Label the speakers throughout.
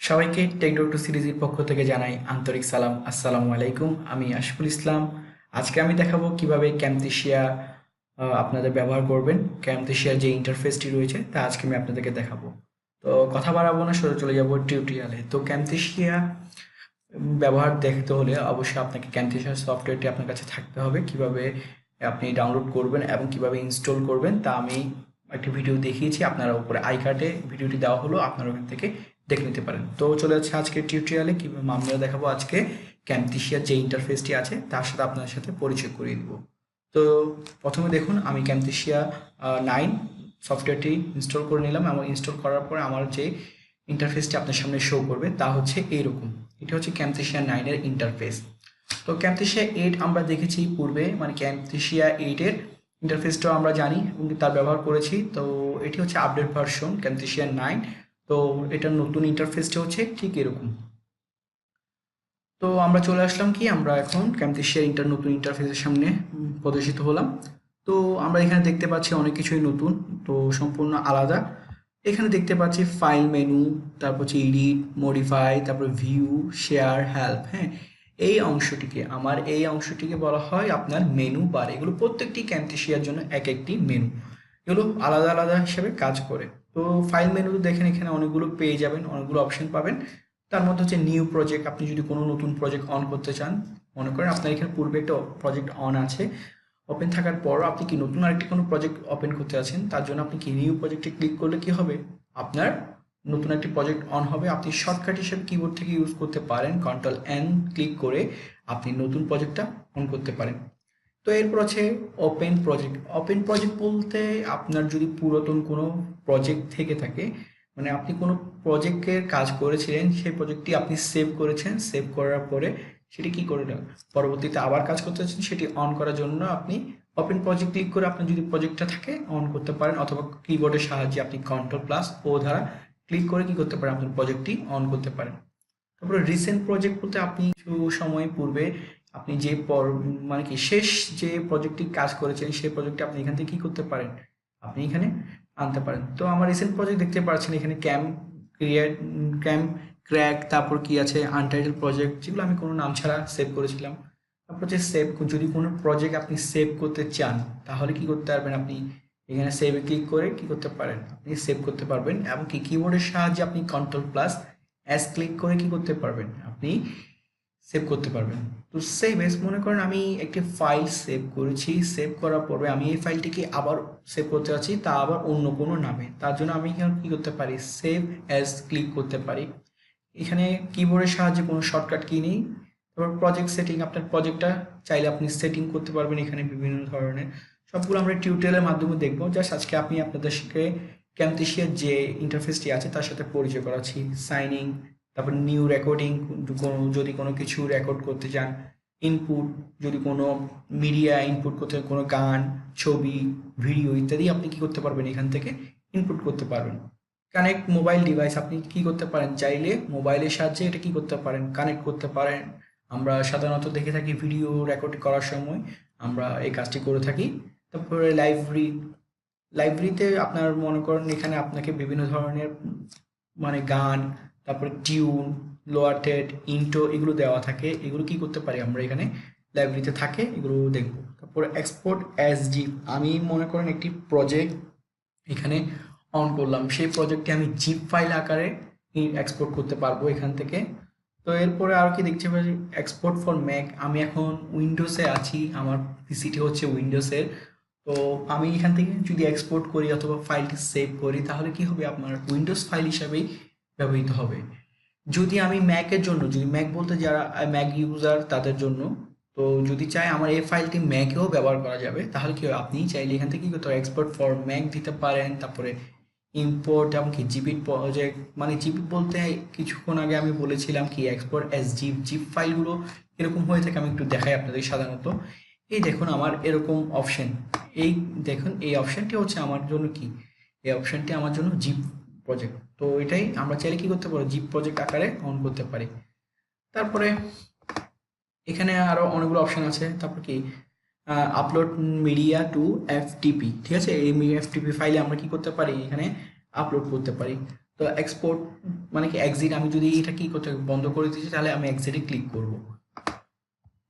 Speaker 1: সবাইকে টেকডক্টর সিরিজের পক্ষ থেকে জানাই আন্তরিক সালাম। আসসালামু আলাইকুম। আমি আশিকুল ইসলাম। আজকে আমি দেখাবো কিভাবে ক্যামথেসিয়া আপনাদের ব্যবহার করবেন। ক্যামথেসিয়ার যে ইন্টারফেসটি রয়েছে তা আজকে আমি আপনাদেরকে দেখাবো। তো কথা বাড়াবো না, সোজা চলে যাবো টিউটোরিয়ালে। তো ক্যামথেসিয়া ব্যবহার দেখতে হলে অবশ্যই আপনাকে ক্যামথেসিয়া সফটওয়্যারটি আপনার কাছে থাকতে হবে। কিভাবে আপনি ডাউনলোড করবেন এবং কিভাবে ইনস্টল করবেন তা আমি একটি ভিডিও দেখিয়েছি। আপনারা উপরে আই কার্ডে ভিডিওটি দেওয়া হলো, আপনারা ওখান থেকে দেখে নিতে পারেন। তো চলে যাচ্ছে আজকের টিউটোরিয়ালে। কিভাবে আমরা দেখাবো আজকে ক্যামথেসিয়ার যে ইন্টারফেসটি আছে তার সাথে আপনাদের সাথে পরিচয় করিয়ে দেবো। তো প্রথমে দেখুন, আমি ক্যামথেসিয়া 9 সফটওয়্যারটি ইনস্টল করে নিলাম এবং ইনস্টল করার পরে আমার যে ইন্টারফেসটি আপনার সামনে শো করবে তা হচ্ছে এইরকম। এটি হচ্ছে ক্যামথেসিয়া 9 এর ইন্টারফেস। তো ক্যামথেসিয়া 8 আমরা দেখেছি পূর্বে, মানে ক্যামথেসিয়া 8 এর ইন্টারফেসটাও আমরা জানি এবং তার ব্যবহার করেছি। তো এটি হচ্ছে আপডেট ভার্সন ক্যামথেসিয়া 9। তো এটার নতুন ইন্টারফেসটা হচ্ছে ঠিক এরকম। তো আমরা চলে আসলাম কি, আমরা এখন ক্যামথেসিয়ার নতুন ইন্টারফেসের সামনে প্রদর্শিত হলাম। তো আমরা এখানে দেখতে পাচ্ছি অনেক কিছুই নতুন, তো সম্পূর্ণ আলাদা। এখানে দেখতে পাচ্ছি ফাইল মেনু, তারপর হচ্ছে এডিট, মডিফাই, তারপর ভিউ, শেয়ার, হেল্প। হ্যাঁ, এই অংশটিকে বলা হয় আপনার মেনু বার। এগুলো প্রত্যেকটি ক্যামথেসিয়ার জন্য এক একটি মেনু, এগুলো আলাদা আলাদা হিসেবে কাজ করে। তো ফাইল মেনু দেখেন, এখানে অনেকগুলো পেয়ে যাবেন, অনেকগুলো অপশন পাবেন। তার মধ্যে হচ্ছে নিউ প্রজেক্ট। আপনি যদি কোনো নতুন প্রজেক্ট অন করতে চান, মনে করেন আপনার এখানে পূর্বে একটা প্রজেক্ট অন আছে, ওপেন থাকার পর আপনি কি নতুন আরেকটি কোনো প্রজেক্ট ওপেন করতে আছেন, তার জন্য আপনি কি নিউ প্রজেক্টে ক্লিক করলে কি হবে, আপনার নতুন একটি প্রজেক্ট অন হবে। আপনি শর্টকাট হিসেবে কিবোর্ড থেকে ইউজ করতে পারেন, কন্ট্রোল N ক্লিক করে আপনি নতুন প্রজেক্টটা অন করতে পারেন। তো এরপর আছে ওপেন প্রজেক্ট। ওপেন প্রজেক্ট বলতে আপনার যদি পুরাতন কোনো প্রজেক্ট থেকে থাকে, মানে আপনি কোনো প্রজেক্টের কাজ করেছিলেন, সেই প্রজেক্টটি আপনি সেভ করেছেন, সেভ করার পরে সেটি কি করে পরবর্তীতে আবার কাজ করতে চাচ্ছেন, সেটি অন করার জন্য আপনি ওপেন প্রজেক্ট ক্লিক করে আপনার যদি প্রজেক্টটা থাকে অন করতে পারেন, অথবা কিবোর্ডের সাহায্যে আপনি কন্ট্রোল+O দ্বারা ক্লিক করে কি করতে পারেন, আপনার প্রজেক্টটি অন করতে পারেন। তারপরে রিসেন্ট প্রজেক্ট বলতে আপনি কিছু সময় পূর্বে আপনি যে মানে কি শেষ যে প্রজেক্টটি কাজ করেছেন, সেই প্রজেক্টটি আপনি এখান থেকে কি করতে পারেন, আপনি এখানে আনতে পারেন। তো আমার রিসেন্ট প্রজেক্ট দেখতে পাচ্ছেন এখানে ক্যাম ক্র্যাক, তারপর কি আছে আনটাইটেল প্রজেক্ট, যেগুলো আমি কোনো নাম ছাড়া সেভ করেছিলাম। তারপর যে সেভ, যদি কোনো প্রজেক্ট আপনি সেভ করতে চান তাহলে কি করতে পারবেন, আপনি এখানে সেভে ক্লিক করে কি করতে পারেন, আপনি সেভ করতে পারবেন। এবং কি কিবোর্ডের সাহায্যে আপনি কন্ট্রোল+S ক্লিক করে কি করতে পারবেন, আপনি সেভ করতে পারবেন। তো সেভ এস, মনে করেন আমি একটি ফাইল সেভ করেছি, সেভ করার পরে আমি এই ফাইলটিকে আবার সেভ করতে চাচ্ছি, তা আবার অন্য কোনো নামে। তার জন্য আমি এখানে কি করতে পারি, সেভ অ্যাজ ক্লিক করতে পারি। এখানে কিবোর্ডের সাহায্যে কোনো শর্টকাট কি নেই। তারপর প্রজেক্ট সেটিং, আপনার প্রজেক্টটা চাইলে আপনি সেটিং করতে পারবেন এখানে বিভিন্ন ধরনের। সবগুলো আমরা টিউটোরিয়ালের মাধ্যমে দেখবো। জাস্ট আজকে আমি আপনাদের সাথে ক্যামথেসিয়ার যে ইন্টারফেসটি আছে তার সাথে পরিচয় করাচ্ছি। সাইনিং, তারপর নিউ রেকর্ডিং, যদি কোনো কিছু রেকর্ড করতে চান, ইনপুট, যদি কোনো মিডিয়া ইনপুট করতে, কোনো গান, ছবি, ভিডিও ইত্যাদি আপনি কি করতে পারবেন, এখান থেকে ইনপুট করতে পারবেন। কানেক্ট মোবাইল ডিভাইস, আপনি কি করতে পারেন, চাইলে মোবাইলের সাহায্যে এটা কি করতে পারেন, কানেক্ট করতে পারেন। আমরা সাধারণত দেখে থাকি ভিডিও রেকর্ড করার সময় আমরা এই কাজটি করে থাকি। তারপরে লাইব্রেরিতে আপনার মনে করেন এখানে আপনাকে বিভিন্ন ধরনের মানে গান, তারপরে টিউন, লোয়ার টেড, ইন্টো এগুলো দেওয়া থাকে। এগুলো কি করতে পারি আমরা এখানে লাইব্রেরিতে থাকে, এগুলো দেখবো। তারপরে এক্সপোর্ট অ্যাজ জিপ, আমি মনে করেন একটি প্রজেক্ট এখানে অন করলাম, সেই প্রজেক্টটি আমি জিপ ফাইল আকারে এক্সপোর্ট করতে পারবো এখান থেকে। তো এরপরে আর কি দেখতে পাচ্ছি এক্সপোর্ট ফর ম্যাক, আমি এখন উইন্ডোজে আছি, আমার পিসিটি হচ্ছে উইন্ডোজের। তো আমি এখান থেকে যদি এক্সপোর্ট করি অথবা ফাইলটি সেভ করি তাহলে কি হবে, আপনার উইন্ডোজ ফাইল হিসাবেই ব্যবহৃত হবে। যদি আমি ম্যাকের জন্য, যদি ম্যাক বলতে যারা ম্যাক ইউজার তাদের জন্য, তো যদি চাই আমার এই ফাইলটি ম্যাকেও ব্যবহার করা যাবে, তাহলে কি হবে, আপনি চাইলে এখান থেকে কি করতে এক্সপোর্ট ফর ম্যাক দিতে পারেন। তারপরে ইম্পোর্ট এবং কি জিপির প্রজেক্ট, মানে জিপি বলতে কিছুক্ষণ আগে আমি বলেছিলাম কি এক্সপোর্ট এস জিপ, জিপ ফাইলগুলো এরকম হয়ে থাকে। আমি একটু দেখাই আপনাদের। সাধারণত এই দেখুন আমার এরকম অপশন, এই দেখুন এই অপশনটি হচ্ছে আমার জন্য কি, এই অপশনটি আমার জন্য জিপ প্রজেক্ট। তো এটাই আমরা চাইলে কি করতে পারি, জিপ প্রজেক্ট আকারে অন করতে পারি। তারপরে এখানে আরো অনেকগুলো অপশন আছে। তারপর কি আপলোড মিডিয়া টু এফটিপি, ঠিক আছে, এই এফটিপি ফাইলে আমরা কি করতে পারি, এখানে আপলোড করতে পারি। তো তো এক্সপোর্ট মানে কি এক্সিট, আমি যদি এটা কি করতে বন্ধ করে দিচ্ছি তাহলে আমি এক্সিটে ক্লিক করব।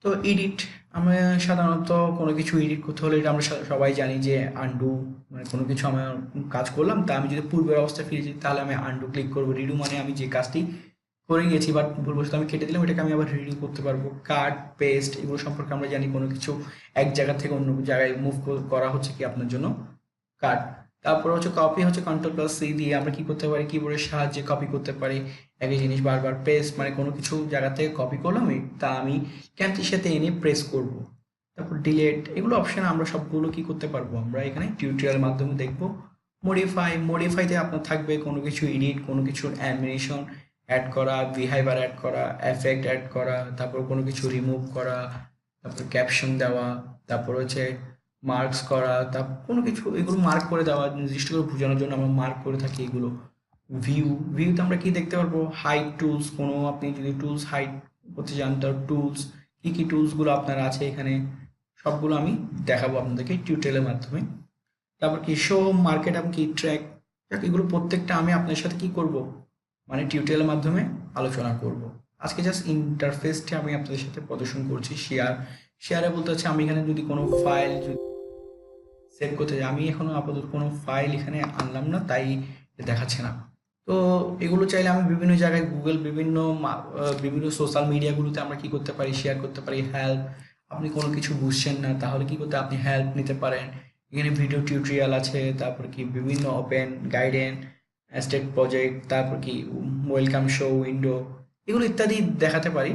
Speaker 1: তো এডিট, আমরা সাধারণত কোনো কিছু এডিট করতে হলে এটা আমরা সবাই জানি যে আনডু, মানে কোনো কিছু আমার কাজ করলাম তা আমি যদি পূর্বের অবস্থায় ফিরে যাই তাহলে আমি আনডু ক্লিক করবো। রিডু মানে আমি যে কাজটি করে গেছি বাট ভুলবশত আমি কেটে দিলাম, এটাকে আমি আবার রিডিউ করতে পারবো। কাট পেস্ট এগুলো সম্পর্কে আমরা জানি, কোনো কিছু এক জায়গা থেকে অন্য জায়গায় মুভ করা হচ্ছে কি আপনার জন্য কাট। তারপর হচ্ছে কপি, হচ্ছে কন্ট্রোল+C দিয়ে আমরা কি করতে পারি, কিবোর্ডের সাহায্যে কপি করতে পারি একই জিনিস বারবার। পেস্ট মানে কোনো কিছু জায়গা থেকে কপি করলাম তা আমি ক্যামটির এনে প্রেস করব। তারপর ডিলেট, এগুলো অপশন আমরা সবগুলো কি করতে পারবো আমরা এখানে টিউটোরিয়াল মাধ্যমে দেখবো। মডিফাই, মডিফাইতে আপনার থাকবে কোনো কিছু এডিট, কোনো কিছুর অ্যানিমেশন অ্যাড করা, বিহেভিয়ার অ্যাড করা, এফেক্ট অ্যাড করা, তারপর কোনো কিছু রিমুভ করা, তারপর ক্যাপশন দেওয়া, তারপর হচ্ছে মার্কস করা, তারপর কোনো কিছু এগুলো মার্ক করে দেওয়া, নির্দিষ্ট করে বোঝানোর জন্য আমরা মার্ক করে থাকি এগুলো। ভিউ, ভিউতে আমরা কি দেখতে পারবো, হাইড টুলস, কোনো আপনি যদি টুলস হাইড করতে চান তার টুলস, কী কী টুলসগুলো আপনার আছে এখানে সবগুলো আমি দেখাবো আপনাদেরকে টিউটোরিয়ালের মাধ্যমে। তারপর কি শো, মার্কেট এবং কি ট্র্যাক, এগুলো প্রত্যেকটা আমি আপনার সাথে কি করব, মানে টিউটোরিয়ালের মাধ্যমে আলোচনা করব। আজকে জাস্ট ইন্টারফেসটি আমি আপনাদের সাথে প্রদর্শন করছি। শেয়ারে বলতে হচ্ছে আমি এখানে যদি কোনো ফাইল সেভ করতে চাই, আমি এখনো আপাতত কোনো ফাইল এখানে আনলাম না তাই দেখাচ্ছে না। তো এগুলো চাইলে আমি বিভিন্ন জায়গায় গুগল, বিভিন্ন সোশ্যাল মিডিয়াগুলোতে আমরা কি করতে পারি, শেয়ার করতে পারি। হেল্প, আপনি কোনো কিছু বুঝছেন না তাহলে কি করতে, আপনি হেল্প নিতে পারেন। এখানে ভিডিও টিউটোরিয়াল আছে, তারপর কি বিভিন্ন ওপেন গাইডেন্স, স্টেট প্রজেক্ট, তারপর কি ওয়েলকাম শো উইন্ডো, এগুলো ইত্যাদি দেখাতে পারি।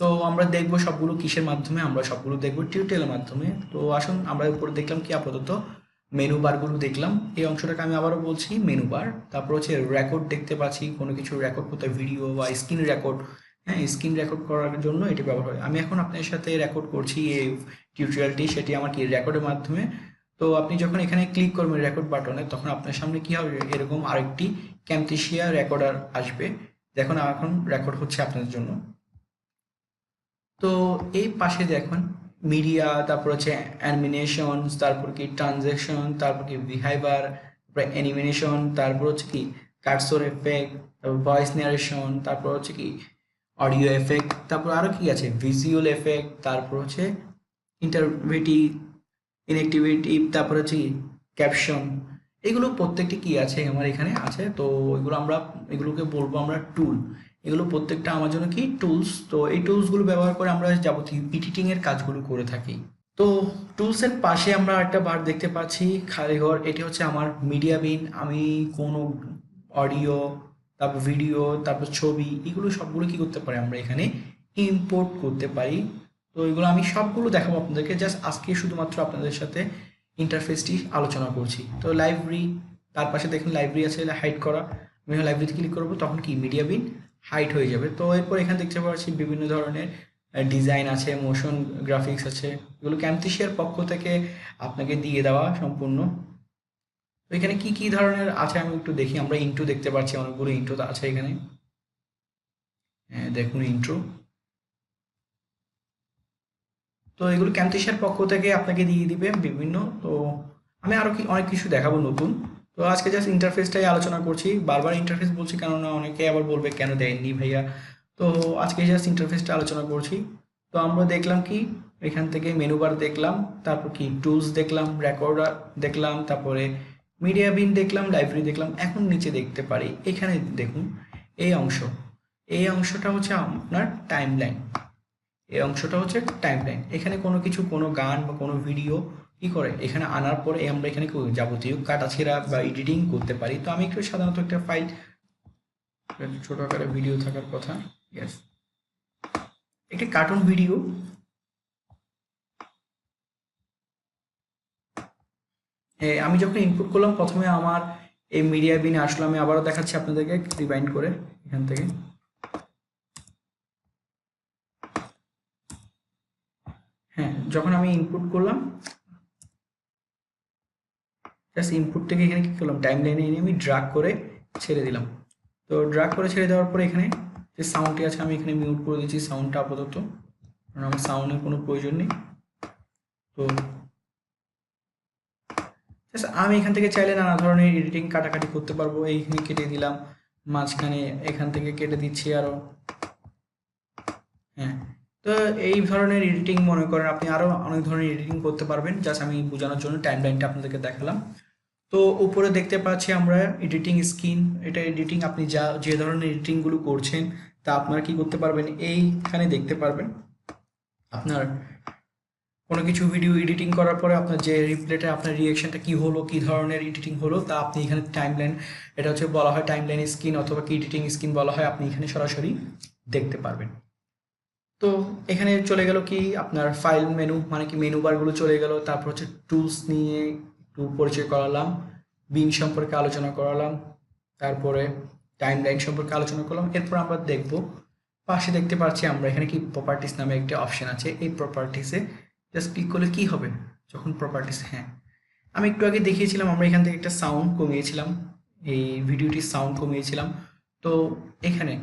Speaker 1: তো আমরা দেখবো সবগুলো কিসের মাধ্যমে, আমরা সবগুলো দেখবো টিউটোরিয়ালের মাধ্যমে। তো আসুন আমরা উপরে দেখলাম কি আপাতত মেনু বারগুলো দেখলাম, এই অংশটাকে আমি আবারও বলছি মেনু বার। তারপর হচ্ছে রেকর্ড দেখতে পাচ্ছি, কোনো কিছু রেকর্ড করতে, ভিডিও বা স্ক্রিন রেকর্ড, হ্যাঁ স্ক্রিন রেকর্ড করার জন্য এটি ব্যবহার হয়। আমি এখন আপনার সাথে রেকর্ড করছি এই টিউটোরিয়ালটি, সেটি আমার কি রেকর্ডের মাধ্যমে। তো আপনি যখন এখানে ক্লিক করবেন রেকর্ড বাটনে তখন আপনার সামনে কি হবে, এরকম আরেকটি ক্যামটেশিয়া রেকর্ডার আসবে। দেখুন এখন রেকর্ড হচ্ছে আপনাদের জন্য। তো এই পাশে দেখুন মিডিয়া, তারপর হচ্ছে অ্যানিমেশন, তারপর কি ট্রানজ্যাকশন, তারপর কি বিহেভিয়ার, তারপর অ্যানিমেশন, তারপর হচ্ছে কি কার্সর এফেক্ট, তারপর ভয়েস ন্যারেশন, তারপর হচ্ছে কি অডিও এফেক্ট, তারপর আরও কি আছে ভিজুয়াল এফেক্ট, তারপর হচ্ছে ইন্টারভিটি, ইনএক্টিভিটি, তারপর হচ্ছে কি ক্যাপশন। এগুলো প্রত্যেকটি কি আছে আমার এখানে আছে। তো এগুলোকে বলবো আমরা টুল। এগুলো প্রত্যেকটা আমার জন্য কি টুলস। তো এই টুলসগুলো ব্যবহার করে আমরা যাবতীয় এডিটিং এর কাজগুলো করে থাকি। তো টুলসের পাশে আমরা একটা বার দেখতে পাচ্ছি খালি ঘর, এটি হচ্ছে আমার মিডিয়া বিন। আমি কোনো অডিও, তারপর ভিডিও, তারপর ছবি, এগুলো সবগুলো কি করতে পারি আমরা এখানে ইম্পোর্ট করতে পারি। তো এগুলো আমি সবগুলো দেখাবো আপনাদেরকে, জাস্ট আজকে শুধুমাত্র আপনাদের সাথে ইন্টারফেসটি আলোচনা করছি। তো লাইব্রেরি, তার পাশে দেখুন লাইব্রেরি আছে হাইড করা, আমি লাইব্রেরিতে ক্লিক করবো তখন কি মিডিয়া বিন হাইড হয়ে যাবে। তো এরপর এখানে দেখতে পাচ্ছি বিভিন্ন ধরনের ডিজাইন আছে, মোশন গ্রাফিক্স আছে, এগুলো ক্যামথেসিয়ার পক্ষ থেকে আপনাকে দিয়ে দেওয়া সম্পূর্ণ। তো এখানে কি কি ধরনের আছে আমি একটু দেখি। আমরা ইন্ট্রো দেখতে পাচ্ছি, অনেকগুলো ইন্ট্রো আছে এখানে। হ্যাঁ দেখুন ইন্ট্রো। তো এগুলো ক্যামথেসিয়ার পক্ষ থেকে আপনাকে দিয়ে দিবে বিভিন্ন। তো আমি আরও অনেক কিছু দেখাবো নতুন। তো আজকে জাস্ট ইন্টারফেসটাই আলোচনা করছি, বারবার ইন্টারফেস বলছি কেননা অনেকে আবার বলবে কেন দেয়নি ভাইয়া। তো আজকে জাস্ট ইন্টারফেসটা আলোচনা করছি। তো আমরা দেখলাম কি এখান থেকে মেনু বার দেখলাম, তারপর কি টুলস দেখলাম, রেকর্ডার দেখলাম, তারপরে মিডিয়া বিন দেখলাম, লাইব্রেরি দেখলাম। এখন নিচে দেখতে পারি এখানে দেখুন এই অংশ, এই অংশটা হচ্ছে আপনার টাইমলাইন। এই অংশটা হচ্ছে টাইমলাইন। এখানে কোনো কিছু, কোনো গান বা কোনো ভিডিও কি করে এখানে আনার পরে আমরা এখানে যাবতীয় কাটাছেঁড়া বা এডিটিং করতে পারি। তো আমি একটু সাধারণত একটা ফাইল, ছোট আকারে ভিডিও থাকার কথা, ইয়েস একটি কার্টুন ভিডিও, আমি যখন ইনপুট করলাম প্রথমে আমার এই মিডিয়া বিনে আসলো। আমি আবারও দেখাচ্ছি আপনাদেরকে রিবাইন্ড করে এখান থেকে। হ্যাঁ যখন আমি ইনপুট করলাম, জাস্ট ইনপুট থেকে এখানে কি করলাম টাইম লাইনে এনে আমি ড্রাগ করে ছেড়ে দিলাম। তো ড্রাগ করে ছেড়ে দেওয়ার পরে এখানে যে সাউন্ডটি আছে আমি এখানে মিউট করে দিচ্ছি সাউন্ডটা আপাতত, কারণ আমার সাউন্ডের কোনো প্রয়োজন নেই। তো জাস্ট আমি এখান থেকে চাইলে নানা ধরনের এডিটিং কাটাকাটি করতে পারবো। এইখানে কেটে দিলাম, মাঝখানে এখান থেকে কেটে দিচ্ছি আরো। হ্যাঁ, তো এই ধরনের এডিটিং মনে করেন আপনি আরো অনেক ধরনের এডিটিং করতে পারবেন, জাস্ট আমি বোঝানোর জন্য টাইমলাইনটা আপনাদেরকে দেখালাম। তো উপরে দেখতে পাচ্ছি আমরা এডিটিং স্ক্রিন, এটা এডিটিং আপনি যে ধরনের এডিটিংগুলো করছেন তা আপনারা কি করতে পারবেন এইখানে দেখতে পারবেন। আপনার কোনো কিছু ভিডিও এডিটিং করার পরে আপনার যে রিপ্লেটা আপনার রিয়াকশনটা কি হলো, কি ধরনের এডিটিং হলো তা আপনি এখানে টাইমলাইন, এটা হচ্ছে বলা হয় টাইমলাইন স্ক্রিন অথবা কি এডিটিং স্ক্রিন বলা হয়, আপনি এখানে সরাসরি দেখতে পারবেন। তো এখানে চলে গেল কি আপনার ফাইল মেনু, মানে কি মেনু বারগুলো চলে গেল। তারপর হচ্ছে টুলস নিয়ে একটু পরিচয় করালাম, বিন সম্পর্কে আলোচনা করালাম, তারপরে টাইমলাইন সম্পর্কে আলোচনা করলাম। এরপর আমরা দেখব পাশে দেখতে পাচ্ছি আমরা এখানে কি প্রপার্টিস নামে একটা অপশন আছে। এই প্রপার্টিসে জাস্ট ক্লিক করলে কি হবে যখন প্রপার্টিস, হ্যাঁ আমি একটু আগে দেখিয়েছিলাম আমরা এখান থেকে একটা সাউন্ড কমিয়েছিলাম, এই ভিডিওটির সাউন্ড কমিয়েছিলাম। তো এখানে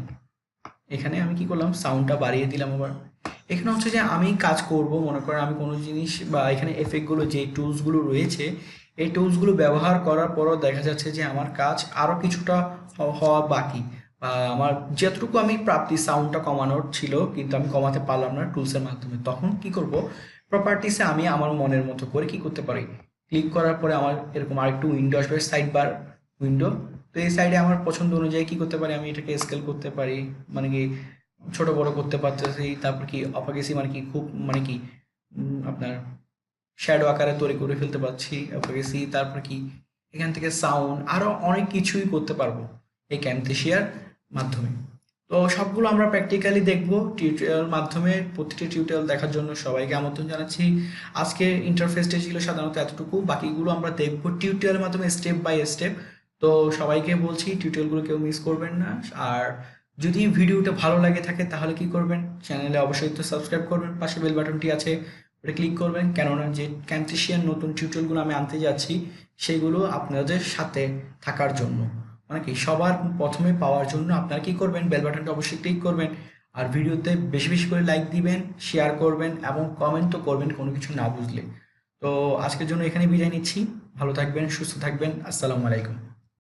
Speaker 1: এখানে আমি কি করলাম, সাউন্ডটা বাড়িয়ে দিলাম। আবার এখানে হচ্ছে যে আমি কাজ করব, মনে করেন আমি কোনো জিনিস বা এখানে এফেক্টগুলো যে টুলসগুলো রয়েছে এই টুলসগুলো ব্যবহার করার পরও দেখা যাচ্ছে যে আমার কাজ আরও কিছুটা হওয়া বাকি, বা আমার যতটুকু আমি প্রাপ্তি সাউন্ডটা কমানোর ছিল কিন্তু আমি কমাতে পারলাম না টুলসের মাধ্যমে, তখন কি করব, প্রপার্টিসে আমি আমার মনের মতো করে কি করতে পারি, ক্লিক করার পরে আমার এরকম আরেকটু উইন্ডো আসবে, সাইড বার উইন্ডো। তো এই সাইডে আমার পছন্দ অনুযায়ী কি করতে পারি, আমি এটাকে স্কেল করতে পারি, মানে কি ছোট বড় করতে পারতেছি। তারপর কি অপাকেসি মানে কি খুব মানে কি আপনার শ্যাডো আকারে তৈরি করে ফেলতে পারছি অপাকেসি। তারপর কি এখান থেকে সাউন্ড আরো অনেক কিছুই করতে পারবো এই ক্যামথেসিয়ার মাধ্যমে। তো সবগুলো আমরা প্র্যাকটিক্যালি দেখব টিউটোরিয়াল মাধ্যমে। প্রতিটি টিউটোরিয়াল দেখার জন্য সবাইকে আমন্ত্রণ জানাচ্ছি। আজকে ইন্টারফেসটা ছিল সাধারণত এতটুকু, বাকিগুলো আমরা দেখব টিউটোরিয়ালের মাধ্যমে স্টেপ বাই স্টেপ। তো সবাইকে বলছি টিউটোরিয়ালগুলো কেউ মিস করবেন না। আর যদি ভিডিওটা ভালো লাগে থাকে তাহলে কি করবেন, চ্যানেলে অবশ্যই তো সাবস্ক্রাইব করবেন, পাশে বেল বাটনটি আছে ওটা ক্লিক করবেন, কেননা যে ক্যামথেসিয়ার নতুন টিউটোরিয়ালগুলো আমি আনতে যাচ্ছি সেগুলো আপনাদের সাথে থাকার জন্য, মানে কি সবার প্রথমে পাওয়ার জন্য আপনারা কি করবেন, বেল বাটনটা অবশ্যই ক্লিক করবেন। আর ভিডিওতে বেশি বেশি করে লাইক দিবেন, শেয়ার করবেন এবং কমেন্টও করবেন কোনো কিছু না বুঝলে। তো আজকের জন্য এখানে বিদায় নিচ্ছি, ভালো থাকবেন, সুস্থ থাকবেন, আসসালামু আলাইকুম।